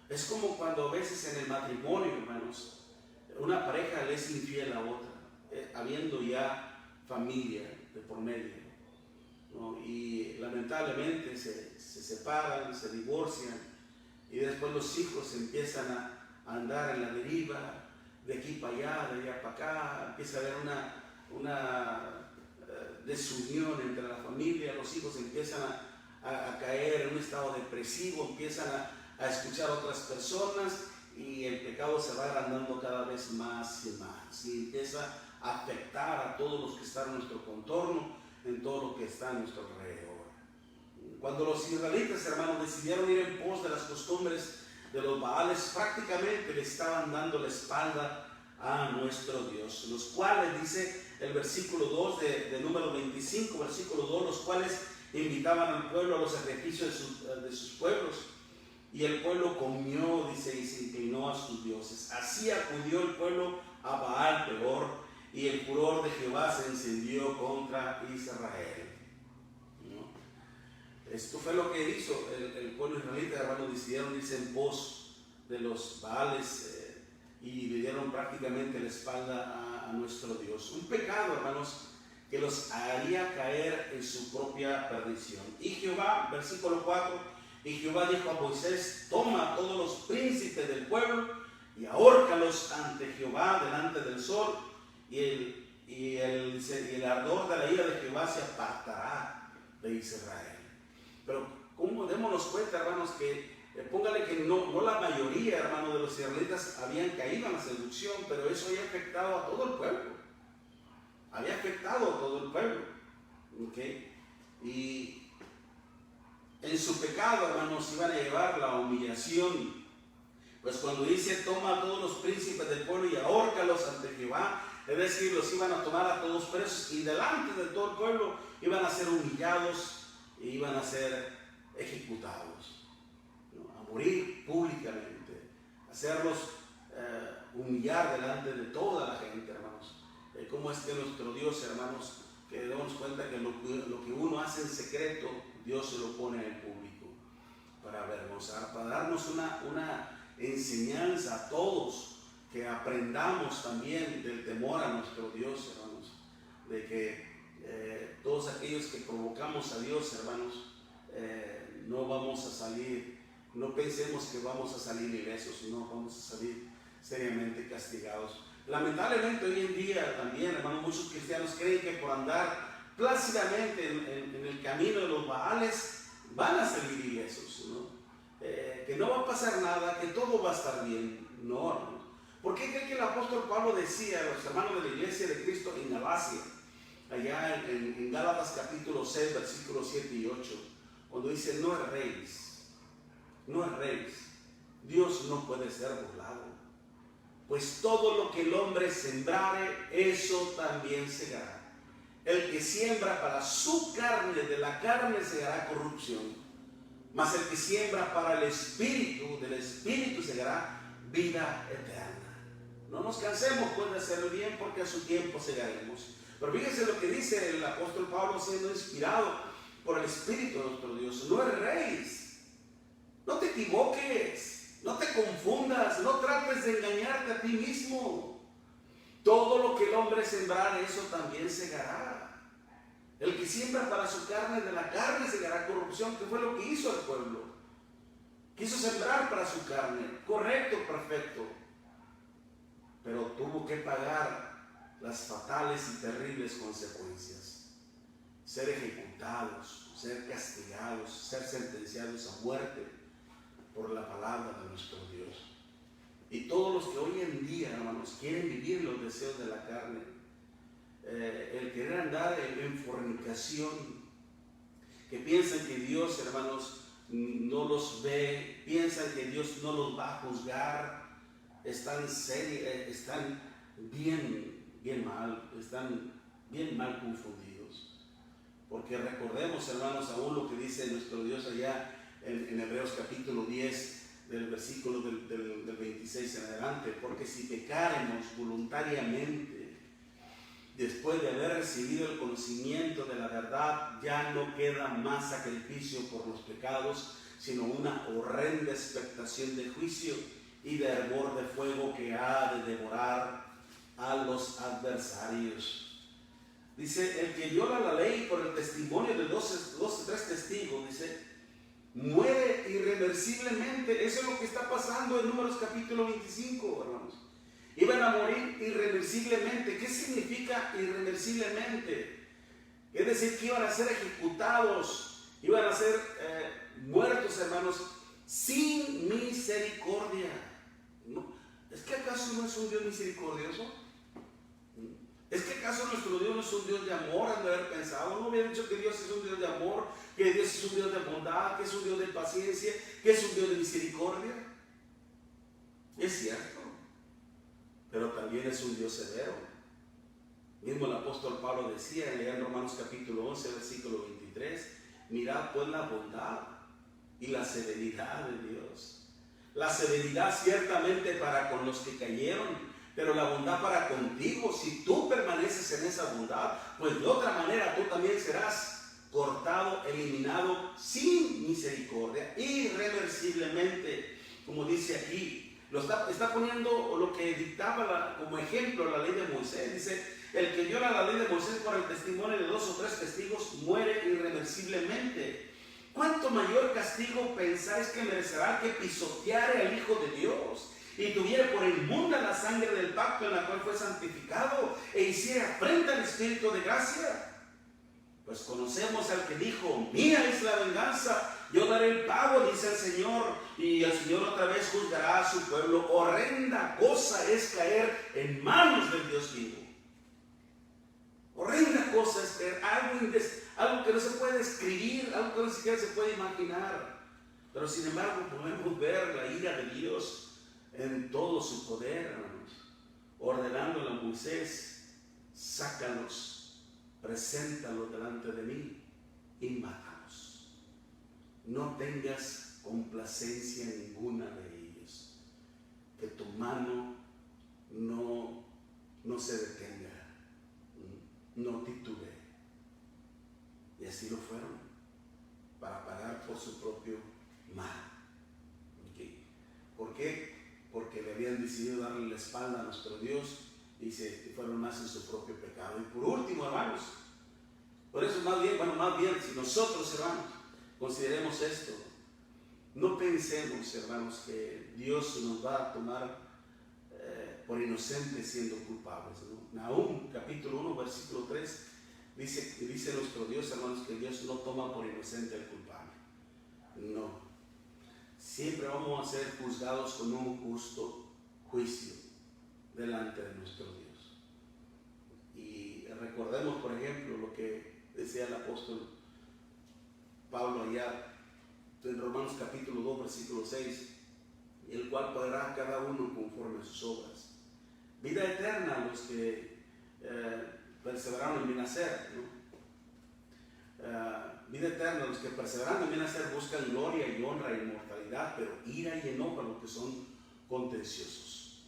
Es como cuando a veces en el matrimonio, hermanos, una pareja le es infiel a otra, habiendo ya familia de por medio, ¿no? Y lamentablemente se separan, se divorcian, y después los hijos empiezan a andar en la deriva, de aquí para allá, de allá para acá. Empieza a haber una desunión entre la familia. Los hijos empiezan a caer en un estado depresivo, empiezan a escuchar a otras personas, y el pecado se va agrandando cada vez más y más, y empieza a afectar a todos los que están en nuestro contorno, en todo lo que está a nuestro alrededor. Cuando los israelitas, hermanos, decidieron ir en pos de las costumbres de los Baales, prácticamente le estaban dando la espalda a nuestro Dios, los cuales, dice el versículo 2 de número 25, versículo 2, los cuales invitaban al pueblo a los sacrificios de sus pueblos. Y el pueblo comió, dice, y se inclinó a sus dioses. Así acudió el pueblo a Baal Peor, y el furor de Jehová se encendió contra Israel. ¿No? Esto fue lo que hizo el pueblo israelita, hermanos, decidieron irse en pos de los Baales y le dieron prácticamente la espalda a nuestro Dios. Un pecado, hermanos, que los haría caer en su propia perdición. Y Jehová, versículo 4, y Jehová dijo a Moisés: toma a todos los príncipes del pueblo y ahórcalos ante Jehová delante del sol, y el ardor de la ira de Jehová se apartará de Israel. Pero ¿cómo démonos cuenta, hermanos, que póngale que no la mayoría, hermanos, de los israelitas habían caído en la seducción, pero eso había afectado a todo el pueblo. Había afectado a todo el pueblo. ¿Okay? Y en su pecado, hermanos, iban a llevar la humillación. Pues cuando dice toma a todos los príncipes del pueblo y ahórcalos ante Jehová, es decir, los iban a tomar a todos presos y delante de todo el pueblo iban a ser humillados e iban a ser ejecutados, ¿no? A morir públicamente, hacerlos humillar delante de toda la gente, hermanos. ¿Cómo es que nuestro Dios, hermanos, que demos cuenta que lo que uno hace en secreto, Dios se lo pone en público para avergonzar, para darnos una enseñanza a todos, que aprendamos también del temor a nuestro Dios, hermanos, de que todos aquellos que provocamos a Dios, hermanos, no vamos a salir, no pensemos que vamos a salir ilesos, no, vamos a salir seriamente castigados. Lamentablemente hoy en día también, hermanos, muchos cristianos creen que por andar plácidamente en el camino de los Baales van a salir ilesos, ¿no? Que no va a pasar nada, que todo va a estar bien. No, hermanos. ¿Por qué cree que el apóstol Pablo decía a los hermanos de la iglesia de Cristo en Galacia, allá en Gálatas capítulo 6, versículos 7 y 8, cuando dice no erréis, no erréis, Dios no puede ser burlado, pues todo lo que el hombre sembrare, eso también segará. El que siembra para su carne, de la carne segará corrupción, mas el que siembra para el Espíritu, del Espíritu segará vida eterna. No nos cansemos pues de hacer el bien, porque a su tiempo segaremos. Pero fíjense lo que dice el apóstol Pablo, siendo inspirado por el Espíritu de nuestro Dios: no erréis, no te equivoques, no te confundas, no trates de engañarte a ti mismo. Todo lo que el hombre sembrar, eso también segará. El que siembra para su carne, de la carne segará corrupción, que fue lo que hizo el pueblo. Quiso sembrar para su carne, correcto, perfecto, pero tuvo que pagar las fatales y terribles consecuencias: ser ejecutados, ser castigados, ser sentenciados a muerte por la palabra de nuestro Dios. Y todos los que hoy en día, hermanos, quieren vivir los deseos de la carne, el querer andar en fornicación, que piensan que Dios, hermanos, no los ve, piensan que Dios no los va a juzgar, están bien mal confundidos. Porque recordemos, hermanos, aún lo que dice nuestro Dios allá en Hebreos capítulo 10, del versículo del 26 en adelante: porque si pecáremos voluntariamente, después de haber recibido el conocimiento de la verdad, ya no queda más sacrificio por los pecados, sino una horrenda expectación de juicio y de hervor de fuego que ha de devorar a los adversarios. Dice: el que viola la ley por el testimonio de dos o tres testigos, dice, muere irreversiblemente. Eso es lo que está pasando en Números capítulo 25, hermanos. Iban a morir irreversiblemente. ¿Qué significa irreversiblemente? Es decir, que iban a ser ejecutados, iban a ser muertos, hermanos, sin misericordia. ¿No? ¿Es que acaso no es un Dios misericordioso? ¿Es que acaso nuestro Dios no es un Dios de amor? Han de haber pensado. ¿No había dicho que Dios es un Dios de amor, que Dios es un Dios de bondad, que es un Dios de paciencia, que es un Dios de misericordia? Es cierto, pero también es un Dios severo. Mismo el apóstol Pablo decía en Romanos capítulo 11, versículo 23: mirad pues la bondad y la severidad de Dios. La severidad ciertamente para con los que cayeron, pero la bondad para contigo. Si tú permaneces en esa bondad, pues de otra manera tú también serás cortado, eliminado sin misericordia, irreversiblemente, como dice aquí. Está poniendo lo que dictaba como ejemplo la ley de Moisés. Dice: el que viola la ley de Moisés por el testimonio de 2 o 3 testigos muere irreversiblemente. ¿Cuánto mayor castigo pensáis que merecerá que pisoteare al Hijo de Dios y tuviere por inmunda la sangre del pacto en la cual fue santificado e hiciera afrenta al Espíritu de gracia? Pues conocemos al que dijo: mía es la venganza, yo daré el pago, dice el Señor. Y el Señor otra vez juzgará a su pueblo. Horrenda cosa es caer en manos del Dios vivo. Horrenda cosa es caer, algo que no se puede describir, algo que no siquiera se puede imaginar. Pero sin embargo podemos ver la ira de Dios en todo su poder, hermanos, ordenándole a Moisés: sácalos, preséntalos delante de mí y mátalos. No tengas complacencia en ninguna de ellos. Que tu mano no se detenga, no titubee. Y así lo fueron, para pagar por su propio mal. ¿Okay? ¿Por qué? Porque le habían decidido darle la espalda a nuestro Dios y se fueron más en su propio pecado. Y por último, hermanos, por eso más bien, si nosotros, hermanos, consideremos esto, no pensemos, hermanos, que Dios nos va a tomar por inocentes siendo culpables, ¿no? Nahum capítulo 1 versículo 3 dice nuestro Dios, hermanos, que Dios no toma por inocente al culpable. No. Siempre vamos a ser juzgados con un justo juicio delante de nuestro Dios. Y recordemos, por ejemplo, lo que decía el apóstol Pablo allá en Romanos capítulo 2 versículo 6, el cual pagará a cada uno conforme a sus obras. Vida eterna a los que perseveraron en mi nacer, ¿no? Vida eterna a los que perseveraron en mi nacer buscan gloria y honra e inmortalidad, pero ira y enojo a los que son contenciosos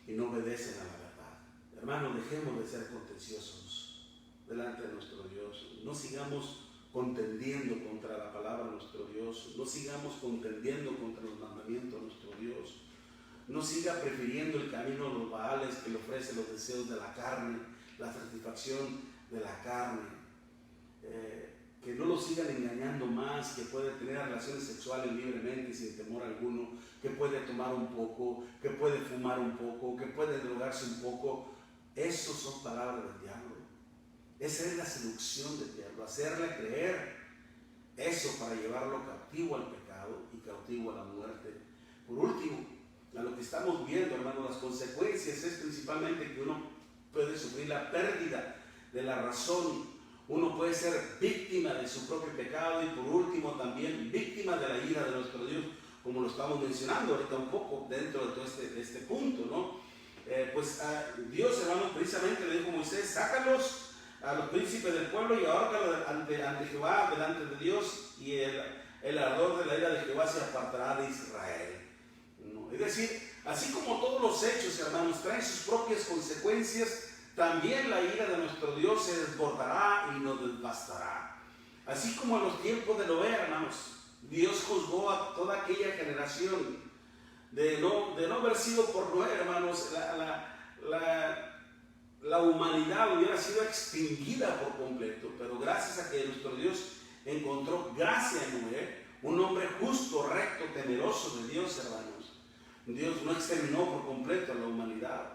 y no obedecen a la verdad. Hermanos, dejemos de ser contenciosos delante de nuestro Dios. No sigamos contendiendo contra la palabra de nuestro Dios. No sigamos contendiendo contra los mandamientos de nuestro Dios. No siga prefiriendo el camino de los Baales que le ofrece los deseos de la carne, la satisfacción de la carne. Que no lo sigan engañando más, que puede tener relaciones sexuales libremente sin temor alguno, que puede tomar un poco, que puede fumar un poco, que puede drogarse un poco. Esas son palabras del diablo. Esa es la seducción del diablo, hacerle creer eso para llevarlo cautivo al pecado y cautivo a la muerte. Por último, a lo que estamos viendo, hermanos, las consecuencias es principalmente que uno puede sufrir la pérdida de la razón. Uno puede ser víctima de su propio pecado y por último también víctima de la ira de nuestro Dios, como lo estamos mencionando ahorita un poco dentro de todo este punto, ¿no? Dios, hermanos, precisamente le dijo a Moisés: sácalos a los príncipes del pueblo y ahórcalos ante Jehová, delante de Dios, y el ardor de la ira de Jehová se apartará de Israel, ¿no? Es decir, así como todos los hechos, hermanos, traen sus propias consecuencias, también la ira de nuestro Dios se desbordará y nos devastará. Así como en los tiempos de Noé, hermanos, Dios juzgó a toda aquella generación de no haber sido por Noé, hermanos, la humanidad hubiera sido extinguida por completo, pero gracias a que nuestro Dios encontró gracia en Noé, un hombre justo, recto, temeroso de Dios, hermanos. Dios no exterminó por completo a la humanidad.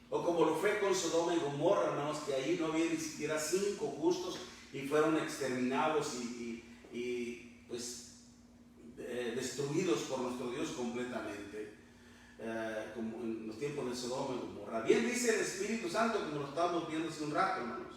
O como lo fue con Sodoma y Gomorra, hermanos, que ahí no había ni siquiera 5 justos y fueron exterminados y destruidos por nuestro Dios completamente, como en los tiempos de Sodoma y Gomorra. Bien dice el Espíritu Santo, como lo estábamos viendo hace un rato, hermanos,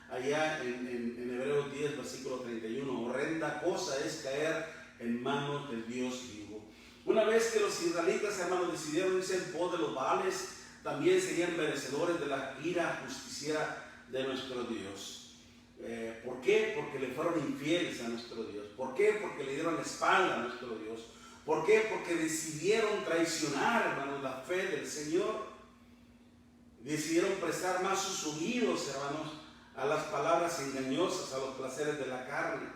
allá en Hebreos 10, versículo 31, horrenda cosa es caer en manos del Dios vivo. Una vez que los israelitas, hermanos, decidieron irse en pos de los Baales, también serían merecedores de la ira justiciera de nuestro Dios. ¿Por qué? Porque le fueron infieles a nuestro Dios. ¿Por qué? Porque le dieron la espalda a nuestro Dios. ¿Por qué? Porque decidieron traicionar, hermanos, la fe del Señor. Decidieron prestar más sus oídos, hermanos, a las palabras engañosas, a los placeres de la carne.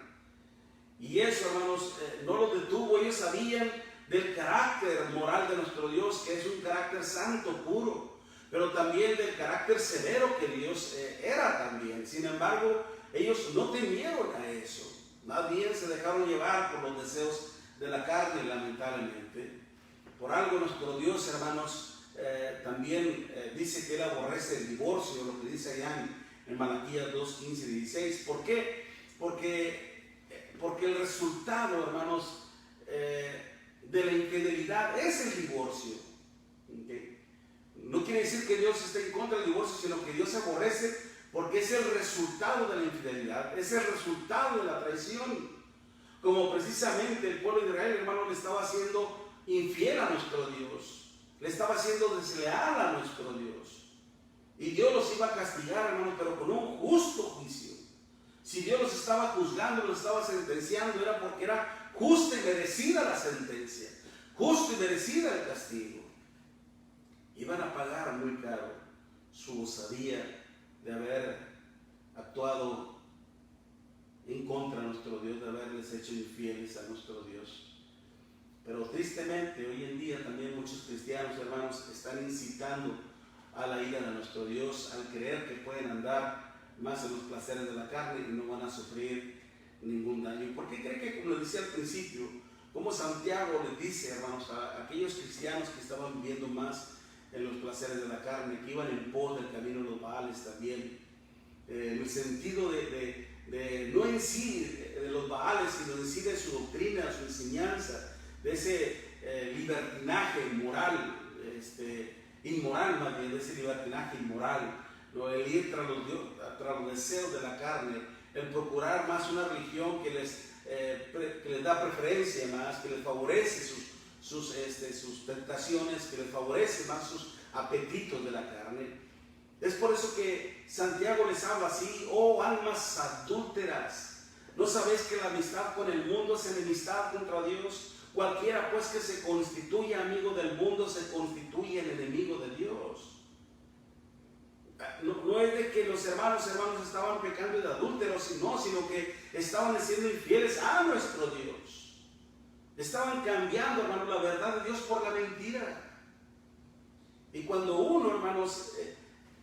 Y eso, hermanos, no los detuvo. Ellos sabían del carácter moral de nuestro Dios, que es un carácter santo, puro, pero también del carácter severo que Dios era también. Sin embargo, ellos no temieron a eso. Más bien se dejaron llevar por los deseos de la carne, lamentablemente. Por algo nuestro Dios, hermanos, también dice que Él aborrece el divorcio, lo que dice allá en Malaquías 2, 15 y 16. ¿Por qué? Porque el resultado, hermanos, de la infidelidad es el divorcio. ¿Okay? No quiere decir que Dios esté en contra del divorcio, sino que Dios aborrece porque es el resultado de la infidelidad, es el resultado de la traición. Como precisamente el pueblo de Israel, hermano, le estaba haciendo infiel a nuestro Dios, le estaba haciendo desleal a nuestro Dios. Y Dios los iba a castigar, hermano, pero con un justo juicio. Si Dios los estaba juzgando, los estaba sentenciando, era porque era justa y merecida la sentencia, justo y merecida el castigo. Iban a pagar muy caro su osadía de haber actuado en contra de nuestro Dios, de haberles hecho infieles a nuestro Dios. Pero tristemente hoy en día también muchos cristianos, hermanos, están incitando a la ira de nuestro Dios al creer que pueden andar más en los placeres de la carne y no van a sufrir ningún daño. ¿Por qué cree que, como les decía al principio, como Santiago les dice, hermanos, a aquellos cristianos que estaban viviendo más en los placeres de la carne, que iban en pos del camino de los Baales también, en el sentido de no en sí de los Baales, sino en sí de su doctrina, su enseñanza, de ese libertinaje moral, inmoral más bien, de ese libertinaje inmoral, el ir tras los deseos de la carne, el procurar más una religión que les da preferencia más, que les favorece sus tentaciones, que les favorece más sus apetitos de la carne. Es por eso que Santiago les habla así: oh almas adúlteras, ¿no sabéis que la amistad con el mundo es enemistad contra Dios? Cualquiera pues que se constituya amigo del mundo se constituye el enemigo de Dios. No es de que los hermanos estaban pecando de adúlteros, sino que estaban siendo infieles a nuestro Dios. Estaban cambiando, hermanos, la verdad de Dios por la mentira. Y cuando uno, hermanos,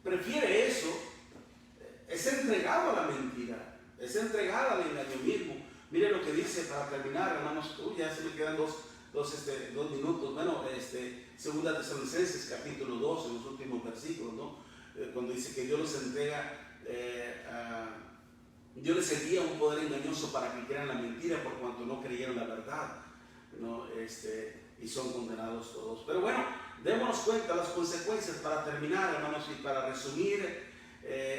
prefiere eso, es entregado a la mentira, es entregado al engaño mismo. Mire lo que dice para terminar, hermanos. Ya se me quedan dos minutos. Bueno, Segunda Tesalonicenses capítulo 2, en los últimos versículos, ¿no? Cuando dice que Dios los entrega, Dios les envía un poder engañoso para que crean la mentira por cuanto no creyeron la verdad, ¿no? Y son condenados todos. Pero bueno, démonos cuenta las consecuencias para terminar, hermanos, y para resumir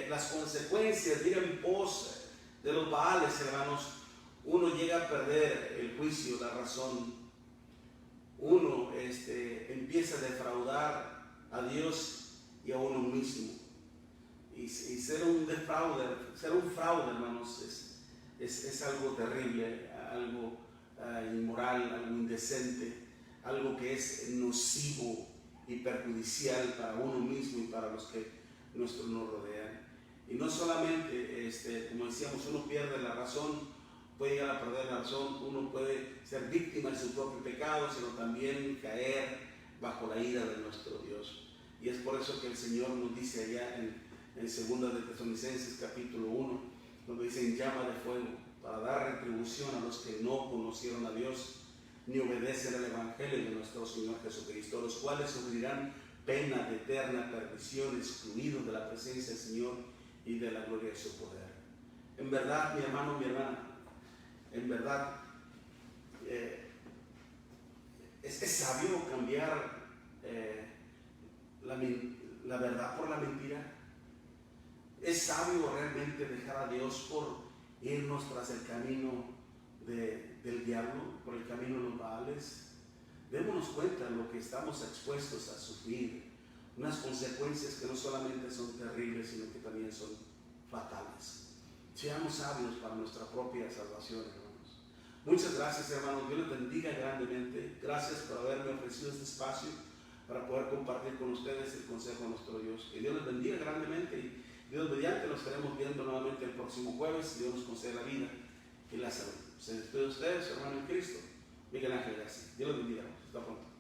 las consecuencias de ir en pos de los Baales, hermanos. Uno llega a perder el juicio, la razón. Uno empieza a defraudar a Dios y a uno mismo. Y ser un fraude, hermanos, es algo terrible, algo inmoral, algo indecente, algo que es nocivo y perjudicial para uno mismo y para los que nos rodean. Y no solamente, como decíamos, uno pierde la razón, puede llegar a perder la razón, uno puede ser víctima de su propio pecado, sino también caer bajo la ira de nuestro Dios. Y es por eso que el Señor nos dice allá en Segunda de Tesalonicenses capítulo 1, donde dice: en llama de fuego, para dar retribución a los que no conocieron a Dios ni obedecen al Evangelio de nuestro Señor Jesucristo, los cuales sufrirán pena de eterna perdición, excluidos de la presencia del Señor y de la gloria de su poder. En verdad, mi hermano, mi hermana, en verdad, es sabio cambiar la verdad por la mentira. Es sabio realmente dejar a Dios por irnos tras el camino del diablo, por el camino de los Baales. Démonos cuenta de lo que estamos expuestos a sufrir, unas consecuencias que no solamente son terribles, sino que también son fatales. Seamos sabios para nuestra propia salvación, hermanos. Muchas gracias, hermanos. Dios les bendiga grandemente. Gracias por haberme ofrecido este espacio para poder compartir con ustedes el consejo de nuestro Dios. Que Dios les bendiga grandemente y Dios mediante nos estaremos viendo nuevamente el próximo jueves. Dios nos concede la vida y la salud. Se despide de ustedes, hermano en Cristo, Miguel Ángel García. Dios les bendiga. Hasta pronto.